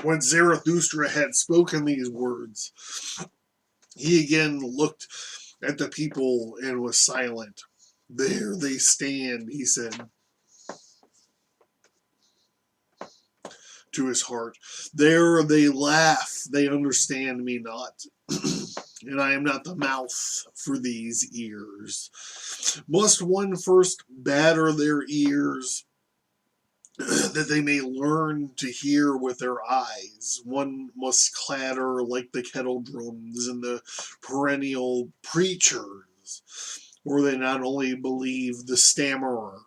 When Zarathustra had spoken these words, he again looked at the people and was silent. There they stand, he said to his heart. There they laugh, they understand me not. And I am not the mouth for these ears. Must one first batter their ears that they may learn to hear with their eyes? One must clatter like the kettle drums and the perennial preachers, or they not only believe the stammerer.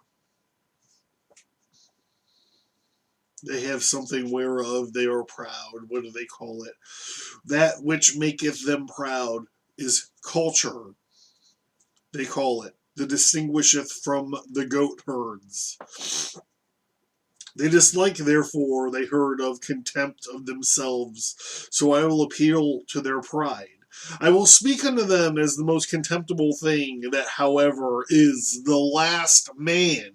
They have something whereof they are proud. What do they call it? That which maketh them proud is culture, they call it. That distinguisheth from the goat herds. They dislike, therefore, they heard of contempt of themselves. So I will appeal to their pride. I will speak unto them as the most contemptible thing, that, however, is the last man.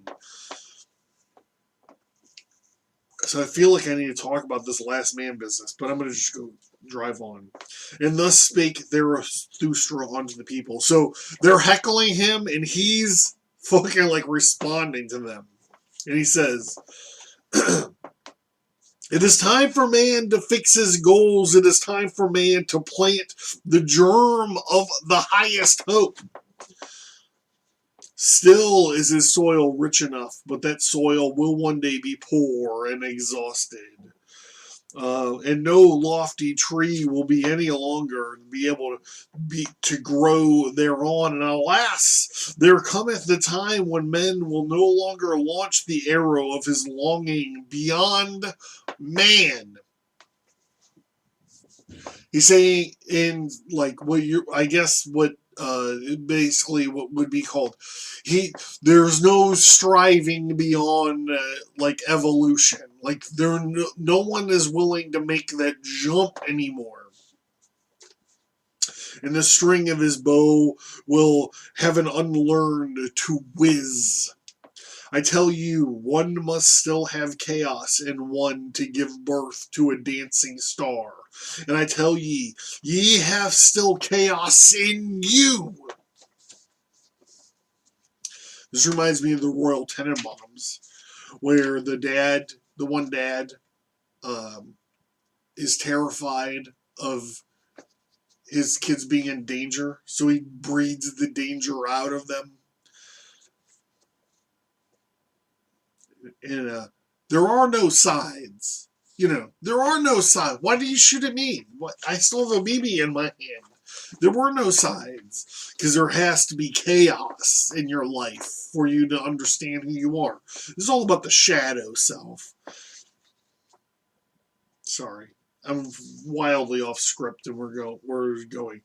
So I feel like I need to talk about this last man business, but I'm going to just go drive on. And thus spake Zarathustra unto the people. So they're heckling him, and he's fucking like responding to them. And he says, it is time for man to fix his goals. It is time for man to plant the germ of the highest hope. Still is his soil rich enough, but that soil will one day be poor and exhausted. And no lofty tree will be any longer be able to grow thereon. And alas, there cometh the time when men will no longer launch the arrow of his longing beyond man. He's saying in like what you, I guess what basically what would be called, there's no striving beyond like evolution. Like no one is willing to make that jump anymore. And the string of his bow will have an unlearned to whiz. I tell you, one must still have chaos in one to give birth to a dancing star. And I tell ye have still chaos in you. This reminds me of the Royal Tenenbaums, where the one dad, is terrified of his kids being in danger, so he breeds the danger out of them. And there are no sides. There are no sides. Why do you shoot at me? What? I still have a BB in my hand. There were no sides. Because there has to be chaos in your life for you to understand who you are. This is all about the shadow self. Sorry. I'm wildly off script and we're going.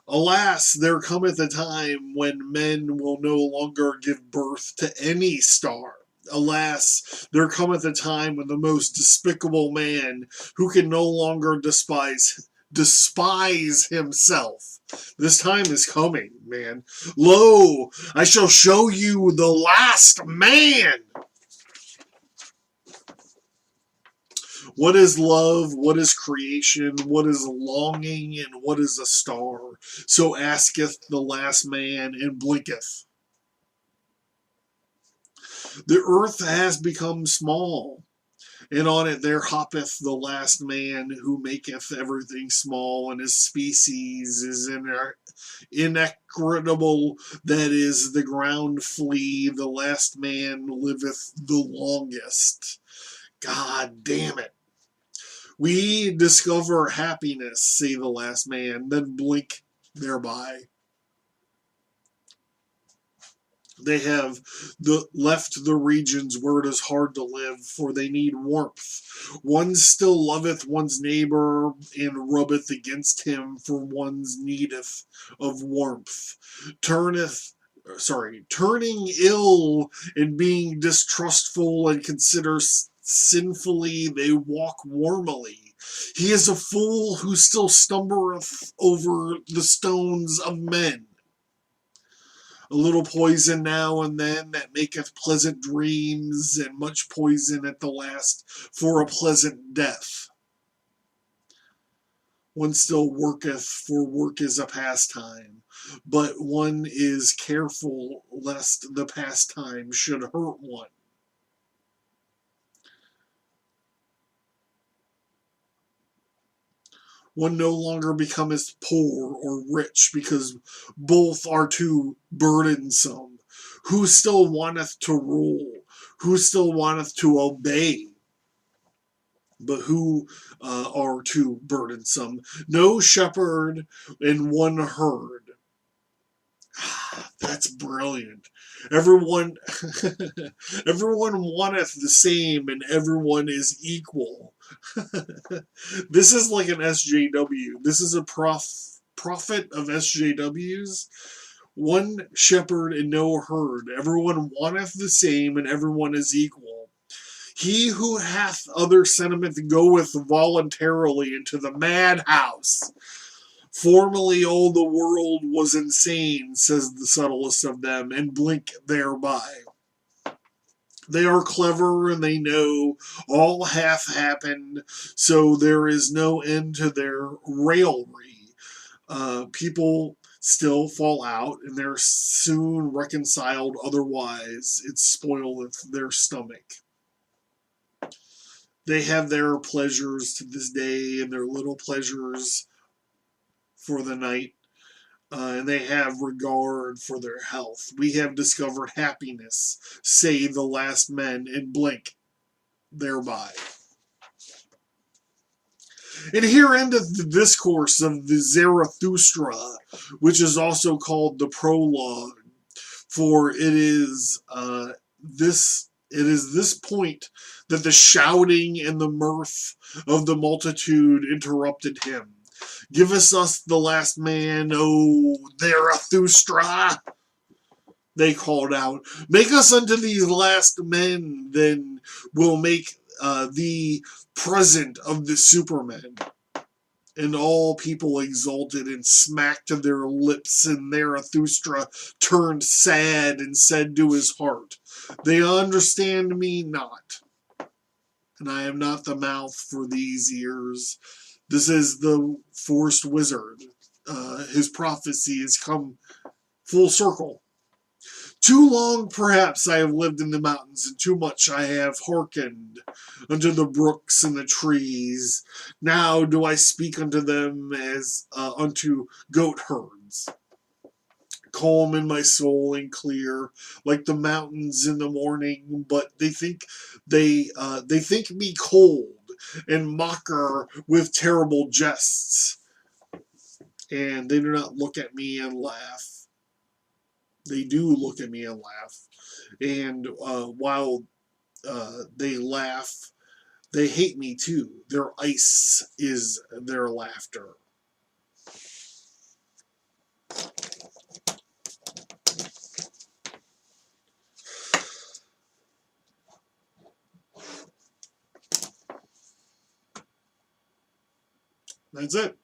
Alas, there cometh a time when men will no longer give birth to any star. Alas, there cometh a time when the most despicable man, who can no longer despise himself. This time is coming, man. Lo, I shall show you the last man. What is love? What is creation? What is longing? And what is a star? So asketh the last man and blinketh. The earth has become small, and on it there hoppeth the last man, who maketh everything small, and his species is inequitable. That is the ground flea. The last man liveth the longest. God damn it. We discover happiness, say the last man, then blink thereby. They have left the regions where it is hard to live, for they need warmth. One still loveth one's neighbor, and rubbeth against him, for one's needeth of warmth. Turning ill and being distrustful and consider sinfully, they walk warmly. He is a fool who still stumbleth over the stones of men. A little poison now and then that maketh pleasant dreams, and much poison at the last for a pleasant death. One still worketh, for work is a pastime, but one is careful lest the pastime should hurt one. One no longer becometh poor or rich, because both are too burdensome. Who still wanteth to rule? Who still wanteth to obey? But who are too burdensome? No shepherd in one herd. That's brilliant. Everyone, everyone wanteth the same, and everyone is equal. This is like an SJW. This is a prophet of SJWs. One shepherd and no herd. Everyone wanteth the same, and everyone is equal. He who hath other sentiment goeth voluntarily into the madhouse. Formerly all the world was insane, says the subtlest of them, and blink thereby. They are clever, and they know all hath happened, so there is no end to their raillery. People still fall out, and they're soon reconciled, otherwise it spoileth their stomach. They have their pleasures to this day, and their little pleasures for the night, and they have regard for their health. We have discovered happiness, say the last men, and blink thereby. And here endeth the discourse of the Zarathustra, which is also called the Prolog, for it is this point that the shouting and the mirth of the multitude interrupted him. Give us the last man, O Zarathustra, they called out. Make us unto these last men, then we'll make thee present of the supermen. And all people exulted and smacked their lips, and Zarathustra turned sad and said to his heart, They understand me not, and I am not the mouth for these ears. This is the forced wizard. His prophecy has come full circle. Too long, perhaps, I have lived in the mountains, and too much I have hearkened unto the brooks and the trees. Now do I speak unto them as unto goat herds. Calm in my soul and clear, like the mountains in the morning, but they think me cold and mocker with terrible jests, and they do not look at me and laugh. They do look at me and laugh, and while they laugh, they hate me too. Their ice is their laughter. That's it.